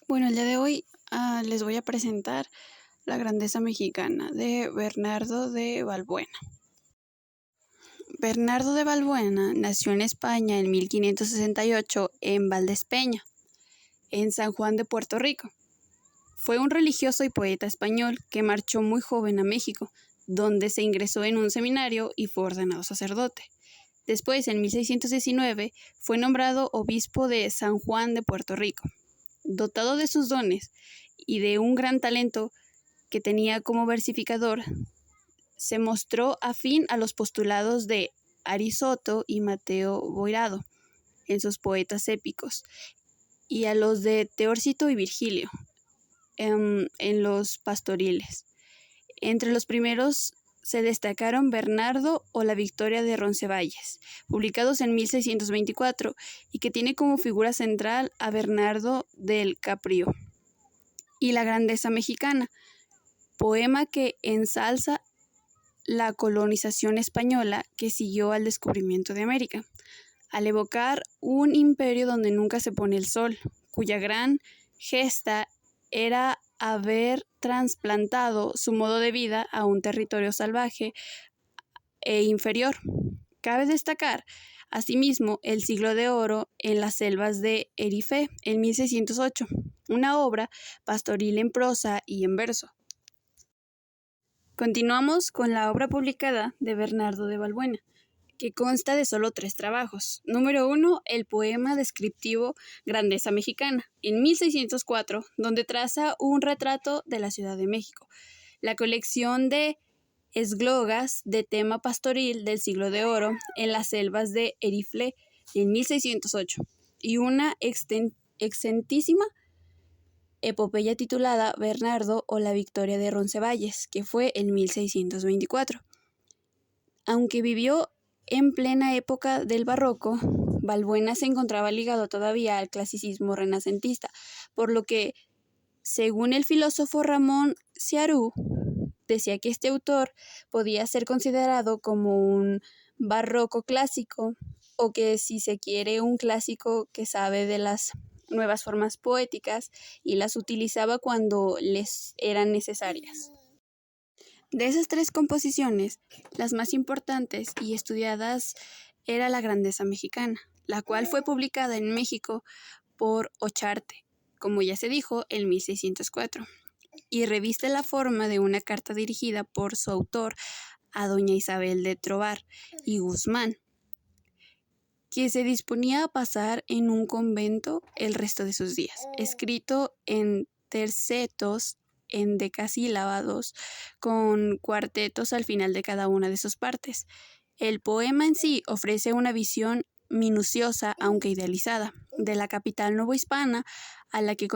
Bueno, el día de hoy les voy a presentar La grandeza mexicana de Bernardo de Balbuena. Bernardo de Balbuena nació en España en 1568 en Valdespeña, en San Juan de Puerto Rico. Fue un religioso y poeta español que marchó muy joven a México, donde se ingresó en un seminario y fue ordenado sacerdote. Después, en 1619, fue nombrado obispo de San Juan de Puerto Rico. Dotado de sus dones y de un gran talento que tenía como versificador, se mostró afín a los postulados de Arisotto y Mateo Boirado en sus poetas épicos, y a los de Teórcito y Virgilio en los pastoriles. Entre los primeros se destacaron Bernardo o la Victoria de Roncesvalles, publicados en 1624, y que tiene como figura central a Bernardo del Carpio, y La grandeza mexicana, poema que ensalza la colonización española que siguió al descubrimiento de América, al evocar un imperio donde nunca se pone el sol, cuya gran gesta era haber trasplantado su modo de vida a un territorio salvaje e inferior. Cabe destacar, asimismo, El siglo de oro en las selvas de Erifé, en 1608, una obra pastoril en prosa y en verso. Continuamos con la obra publicada de Bernardo de Balbuena, que consta de solo 3 trabajos. Número 1, el poema descriptivo Grandeza Mexicana, en 1604, donde traza un retrato de la Ciudad de México. La colección de esglogas de tema pastoril del siglo de oro en las selvas de Eriflé, en 1608, y una extentísima epopeya titulada Bernardo o la Victoria de Roncesvalles, que fue en 1624. Aunque vivió en plena época del barroco, Balbuena se encontraba ligado todavía al clasicismo renacentista, por lo que, según el filósofo Ramón Ciarú, decía que este autor podía ser considerado como un barroco clásico, o que, si se quiere, un clásico que sabe de las nuevas formas poéticas y las utilizaba cuando les eran necesarias. De esas 3 composiciones, las más importantes y estudiadas era La grandeza mexicana, la cual fue publicada en México por Ocharte, como ya se dijo, en 1604, y reviste la forma de una carta dirigida por su autor a doña Isabel de Tovar y Guzmán, que se disponía a pasar en un convento el resto de sus días, escrito en tercetos endecasílabos, con cuartetos al final de cada una de sus partes. El poema en sí ofrece una visión minuciosa, aunque idealizada, de la capital novohispana a la que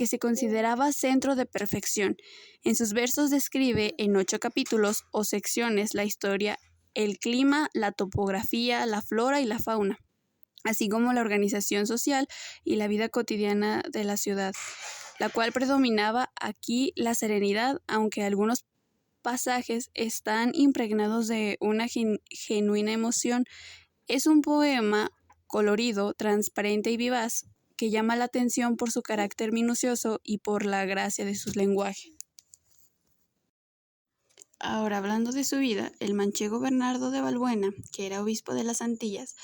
se consideraba centro de perfección. En sus versos describe en 8 capítulos o secciones la historia, el clima, la topografía, la flora y la fauna, así como la organización social y la vida cotidiana de la ciudad, la cual predominaba aquí la serenidad, aunque algunos pasajes están impregnados de una genuina emoción. Es un poema colorido, transparente y vivaz, que llama la atención por su carácter minucioso y por la gracia de su lenguaje. Ahora, hablando de su vida, el manchego Bernardo de Balbuena, que era obispo de las Antillas,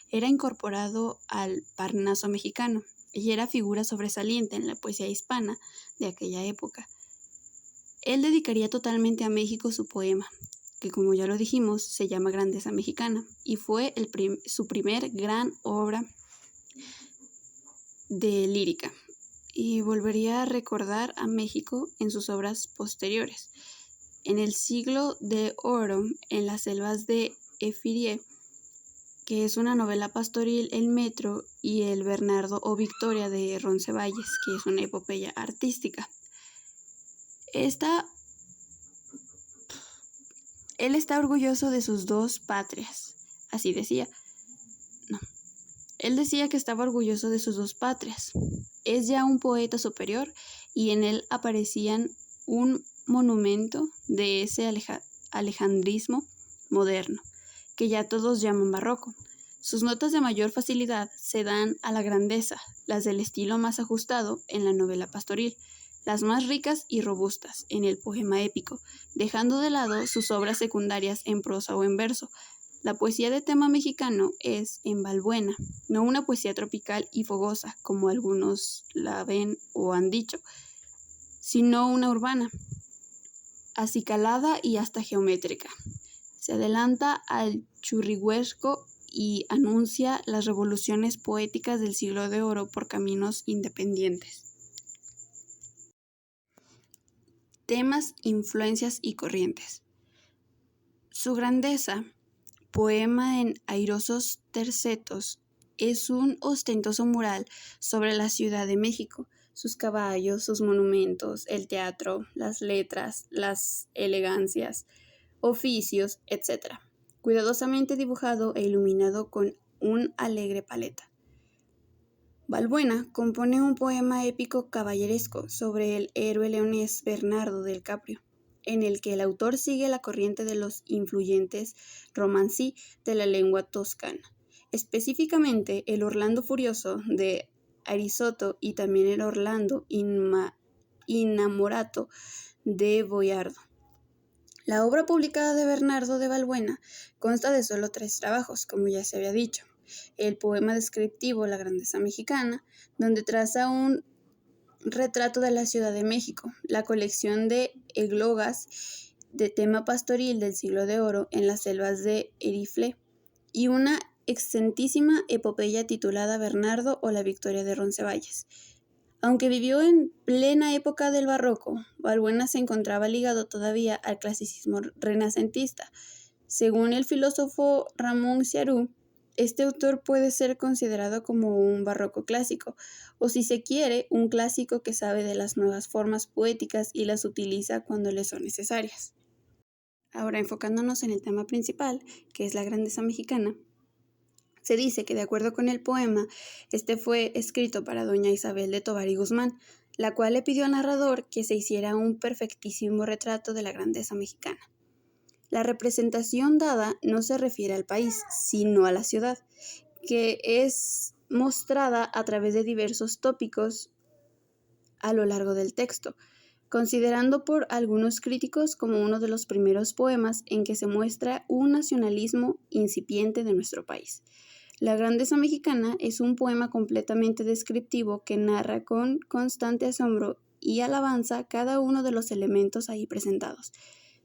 era incorporado al Parnaso mexicano y era figura sobresaliente en la poesía hispana de aquella época. Él dedicaría totalmente a México su poema, que, como ya lo dijimos, se llama Grandeza Mexicana, y fue su primer gran obra de lírica, y volvería a recordar a México en sus obras posteriores. En El siglo de oro en las selvas de Efirie, que es una novela pastoril, El metro, y El Bernardo o Victoria de Roncesvalles, que es una epopeya artística. Él está orgulloso de sus 2 patrias, así decía. Él decía que estaba orgulloso de sus 2 patrias. Es ya un poeta superior, y en él aparecían un monumento de ese alejandrismo moderno, que ya todos llaman barroco. Sus notas de mayor facilidad se dan a la grandeza, las del estilo más ajustado en la novela pastoril, las más ricas y robustas en el poema épico, dejando de lado sus obras secundarias en prosa o en verso. La poesía de tema mexicano es, en Balbuena, no una poesía tropical y fogosa, como algunos la ven o han dicho, sino una urbana, acicalada y hasta geométrica. Se adelanta al churrigueresco y anuncia las revoluciones poéticas del siglo de oro por caminos independientes. Temas, influencias y corrientes. Su grandeza, poema en airosos tercetos, es un ostentoso mural sobre la Ciudad de México, sus caballos, sus monumentos, el teatro, las letras, las elegancias, oficios, etc., cuidadosamente dibujado e iluminado con un alegre paleta. Balbuena compone un poema épico caballeresco sobre el héroe leonés Bernardo del Caprio, en el que el autor sigue la corriente de los influyentes romancí de la lengua toscana, específicamente el Orlando Furioso de Arisotto y también el Orlando Innamorato de Boiardo. La obra publicada de Bernardo de Balbuena consta de solo 3 trabajos, como ya se había dicho. El poema descriptivo La grandeza mexicana, donde traza un retrato de la Ciudad de México, la colección de eglogas de tema pastoril del siglo de oro en las selvas de Erifle, y una extentísima epopeya titulada Bernardo o la victoria de Roncesvalles. Aunque vivió en plena época del barroco, Balbuena se encontraba ligado todavía al clasicismo renacentista. Según el filósofo Ramón Ciarú, este autor puede ser considerado como un barroco clásico, o si se quiere, un clásico que sabe de las nuevas formas poéticas y las utiliza cuando le son necesarias. Ahora, enfocándonos en el tema principal, que es la grandeza mexicana, se dice que, de acuerdo con el poema, este fue escrito para doña Isabel de Tovar y Guzmán, la cual le pidió al narrador que se hiciera un perfectísimo retrato de la grandeza mexicana. La representación dada no se refiere al país, sino a la ciudad, que es mostrada a través de diversos tópicos a lo largo del texto, considerando por algunos críticos como uno de los primeros poemas en que se muestra un nacionalismo incipiente de nuestro país. La grandeza mexicana es un poema completamente descriptivo que narra con constante asombro y alabanza cada uno de los elementos ahí presentados.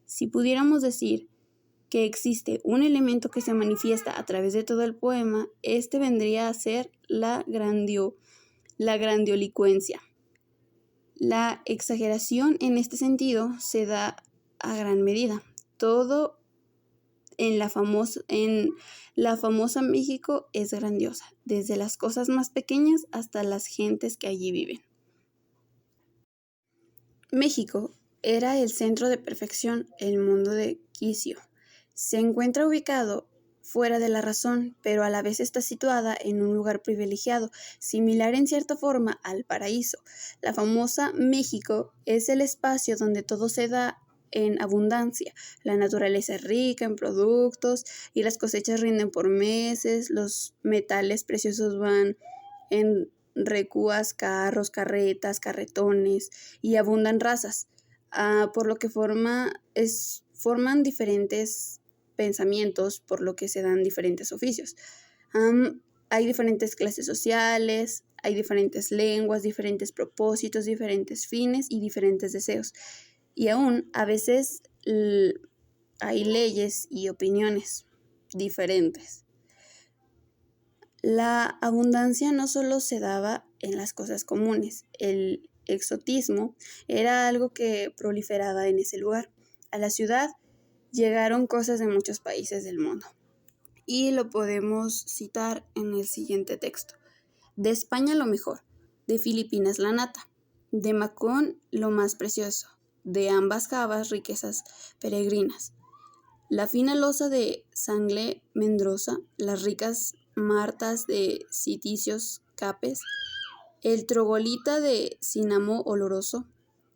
Si pudiéramos decir que existe un elemento que se manifiesta a través de todo el poema, este vendría a ser la grandilocuencia. La exageración en este sentido se da a gran medida. Todo en la famosa México es grandiosa, desde las cosas más pequeñas hasta las gentes que allí viven. México era el centro de perfección, el mundo de quicio. Se encuentra ubicado fuera de la razón, pero a la vez está situada en un lugar privilegiado, similar en cierta forma al paraíso. La famosa México es el espacio donde todo se da en abundancia. La naturaleza es rica en productos y las cosechas rinden por meses, los metales preciosos van en recúas, carros, carretas, carretones y abundan razas, por lo que forman diferentes pensamientos, por lo que se dan diferentes oficios. Hay diferentes clases sociales, hay diferentes lenguas, diferentes propósitos, diferentes fines y diferentes deseos. Y aún a veces hay leyes y opiniones diferentes. La abundancia no solo se daba en las cosas comunes, el exotismo era algo que proliferaba en ese lugar. A la ciudad llegaron cosas de muchos países del mundo y lo podemos citar en el siguiente texto. De España lo mejor, de Filipinas la nata, de Macón lo más precioso, de ambas jabas riquezas peregrinas. La fina loza de Sangle Mendrosa, las ricas martas de Citicios Capes, el trogolita de Cinamo oloroso,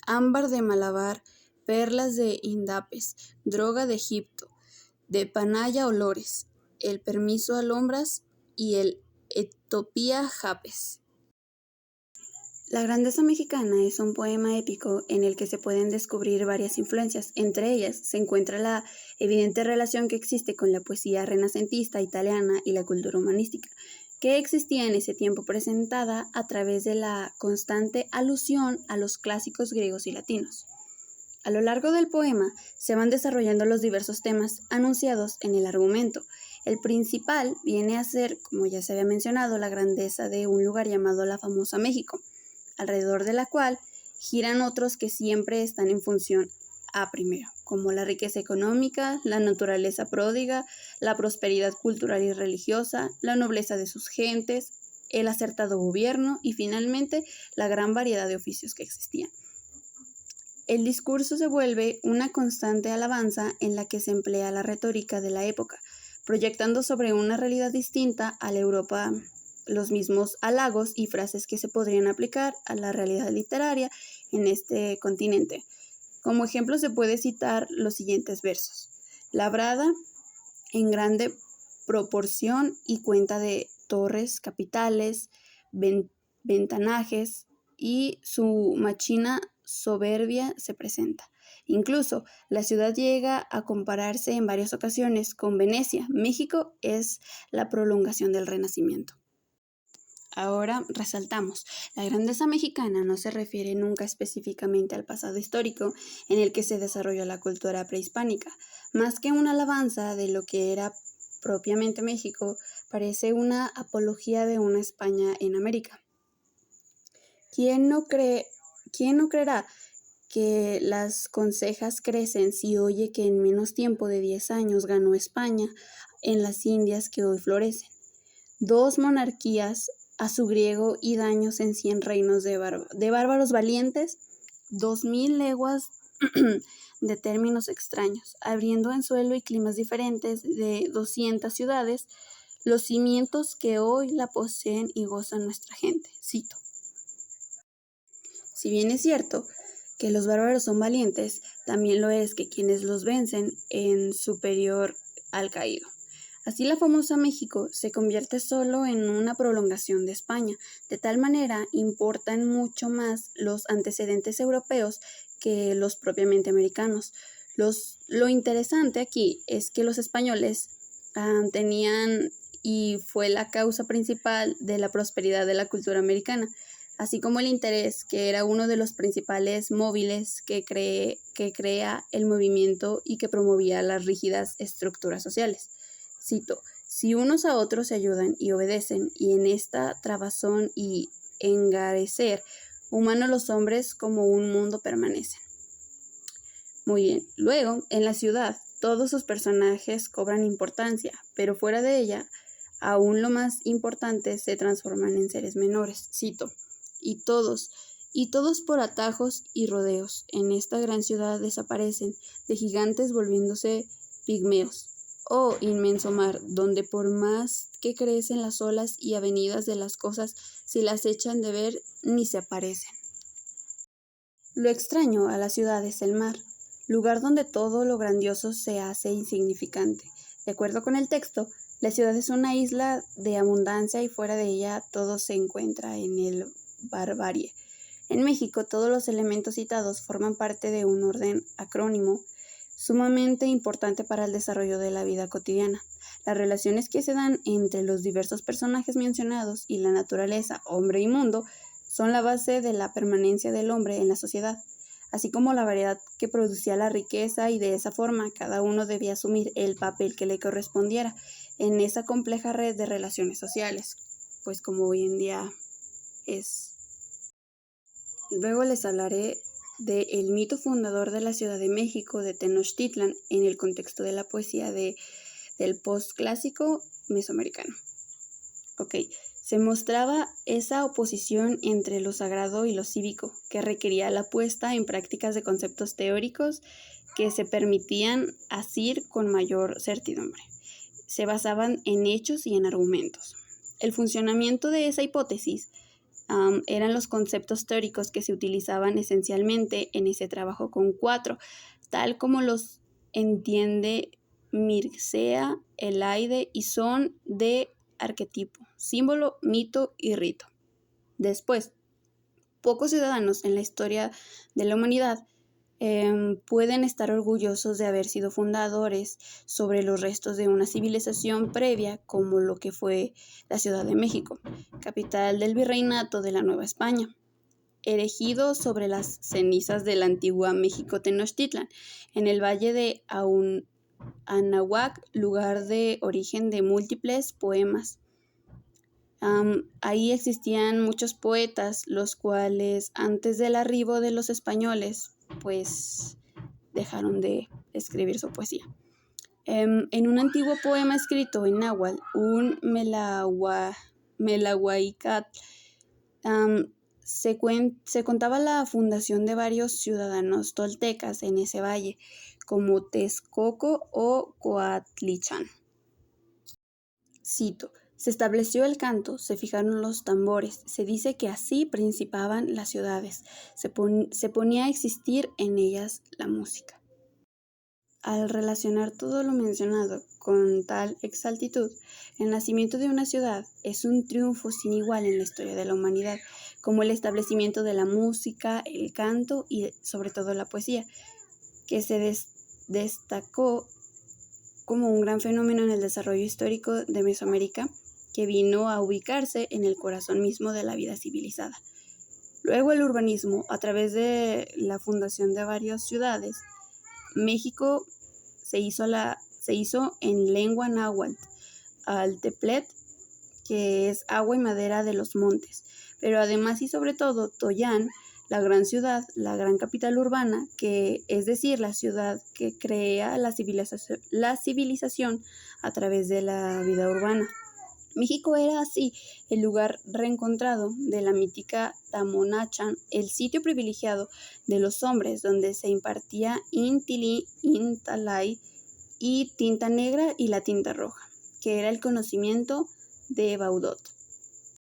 ámbar de Malabar, perlas de Indapes, droga de Egipto, de Panaya olores, el permiso alhombras y el Etopía Japes. La grandeza mexicana es un poema épico en el que se pueden descubrir varias influencias. Entre ellas se encuentra la evidente relación que existe con la poesía renacentista italiana y la cultura humanística, que existía en ese tiempo, presentada a través de la constante alusión a los clásicos griegos y latinos. A lo largo del poema se van desarrollando los diversos temas anunciados en el argumento. El principal viene a ser, como ya se había mencionado, la grandeza de un lugar llamado la famosa México, alrededor de la cual giran otros que siempre están en función a primero, como la riqueza económica, la naturaleza pródiga, la prosperidad cultural y religiosa, la nobleza de sus gentes, el acertado gobierno y finalmente la gran variedad de oficios que existían. El discurso se vuelve una constante alabanza en la que se emplea la retórica de la época, proyectando sobre una realidad distinta a la Europa los mismos halagos y frases que se podrían aplicar a la realidad literaria en este continente. Como ejemplo se puede citar los siguientes versos: labrada en grande proporción y cuenta de torres, capitales, ventanajes y su machina soberbia se presenta. Incluso la ciudad llega a compararse en varias ocasiones con Venecia. México es la prolongación del Renacimiento. Ahora resaltamos, la grandeza mexicana no se refiere nunca específicamente al pasado histórico en el que se desarrolló la cultura prehispánica. Más que una alabanza de lo que era propiamente México, parece una apología de una España en América. ¿Quién no creerá que las consejas crecen si oye que en menos tiempo de 10 años ganó España en las Indias que hoy florecen? 2 monarquías a su griego y daños en 100 reinos de bárbaros valientes, 2000 leguas de términos extraños, abriendo en suelo y climas diferentes de 200 ciudades, los cimientos que hoy la poseen y gozan nuestra gente. Cito. Si bien es cierto que los bárbaros son valientes, también lo es que quienes los vencen en superior al caído. Así la famosa México se convierte solo en una prolongación de España. De tal manera importan mucho más los antecedentes europeos que los propiamente americanos. Lo interesante aquí es que los españoles tenían y fue la causa principal de la prosperidad de la cultura americana, así como el interés, que era uno de los principales móviles que crea el movimiento y que promovía las rígidas estructuras sociales. Cito, si unos a otros se ayudan y obedecen, y en esta trabazón y engarecer humanos los hombres como un mundo permanecen. Muy bien, luego, en la ciudad, todos sus personajes cobran importancia, pero fuera de ella, aún lo más importante se transforman en seres menores. Cito, y todos por atajos y rodeos, en esta gran ciudad desaparecen, de gigantes volviéndose pigmeos. Oh, inmenso mar, donde por más que crecen las olas y avenidas de las cosas, si las echan de ver, ni se aparecen. Lo extraño a la ciudad es el mar, lugar donde todo lo grandioso se hace insignificante. De acuerdo con el texto, la ciudad es una isla de abundancia y fuera de ella todo se encuentra en el barbarie. En México, todos los elementos citados forman parte de un orden acrónimo sumamente importante para el desarrollo de la vida cotidiana. Las relaciones que se dan entre los diversos personajes mencionados y la naturaleza, hombre y mundo, son la base de la permanencia del hombre en la sociedad, así como la variedad que producía la riqueza, y de esa forma cada uno debía asumir el papel que le correspondiera en esa compleja red de relaciones sociales, pues como hoy en día es. Luego les hablaré del mito fundador de la Ciudad de México, de Tenochtitlan, en el contexto de la poesía del postclásico mesoamericano. Se mostraba esa oposición entre lo sagrado y lo cívico, que requería la puesta en prácticas de conceptos teóricos que se permitían asir con mayor certidumbre. Se basaban en hechos y en argumentos. El funcionamiento de esa hipótesis eran los conceptos teóricos que se utilizaban esencialmente en ese trabajo con 4, tal como los entiende Mircea Eliade, y son de arquetipo, símbolo, mito y rito. Después, pocos ciudadanos en la historia de la humanidad pueden estar orgullosos de haber sido fundadores sobre los restos de una civilización previa como lo que fue la Ciudad de México, capital del virreinato de la Nueva España, erigido sobre las cenizas de la antigua México Tenochtitlan, en el valle de Anahuac, lugar de origen de múltiples poemas. Ahí existían muchos poetas, los cuales antes del arribo de los españoles, pues dejaron de escribir su poesía. En un antiguo poema escrito en náhuatl, un Melahuaycat, se contaba la fundación de varios ciudadanos toltecas en ese valle, como Texcoco o Coatlichan. Cito: se estableció el canto, se fijaron los tambores, se dice que así principaban las ciudades, se ponía a existir en ellas la música. Al relacionar todo lo mencionado con tal exactitud, el nacimiento de una ciudad es un triunfo sin igual en la historia de la humanidad, como el establecimiento de la música, el canto y sobre todo la poesía, que se destacó como un gran fenómeno en el desarrollo histórico de Mesoamérica, que vino a ubicarse en el corazón mismo de la vida civilizada. Luego el urbanismo, a través de la fundación de varias ciudades, México se hizo en lengua náhuatl, Alteplet, que es agua y madera de los montes, pero además y sobre todo Toyán, la gran ciudad, la gran capital urbana, que es decir, la ciudad que crea la civilización a través de la vida urbana. México era así el lugar reencontrado de la mítica Tamonachan, el sitio privilegiado de los hombres donde se impartía Intili, Intalay y tinta negra y la tinta roja, que era el conocimiento de Baudot.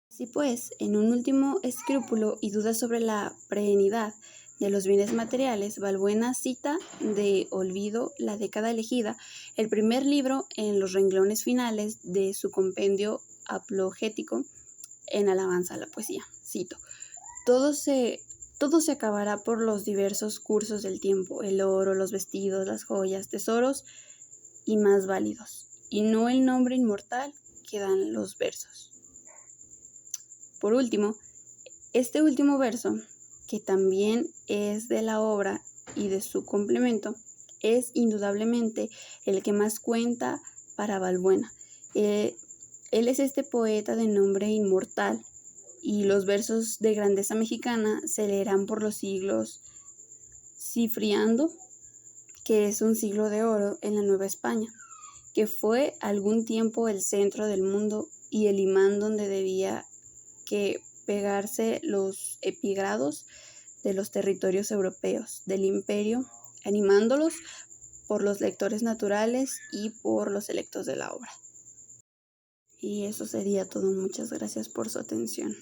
Así pues, en un último escrúpulo y duda sobre la perennidad de los bienes materiales, Balbuena cita de olvido la década elegida, el primer libro en los renglones finales de su compendio apologético en alabanza a la poesía. Cito: todo se acabará por los diversos cursos del tiempo, el oro, los vestidos, las joyas, tesoros y más válidos, y no el nombre inmortal que dan los versos. Por último, este último verso, que también es de la obra y de su complemento, es indudablemente el que más cuenta para Balbuena. Él es este poeta de nombre inmortal, y los versos de grandeza mexicana se leerán por los siglos, cifriando que es un siglo de oro en la Nueva España, que fue algún tiempo el centro del mundo y el imán donde debía que pegarse los epigrados de los territorios europeos del imperio, animándolos por los lectores naturales y por los selectos de la obra. Y eso sería todo. Muchas gracias por su atención.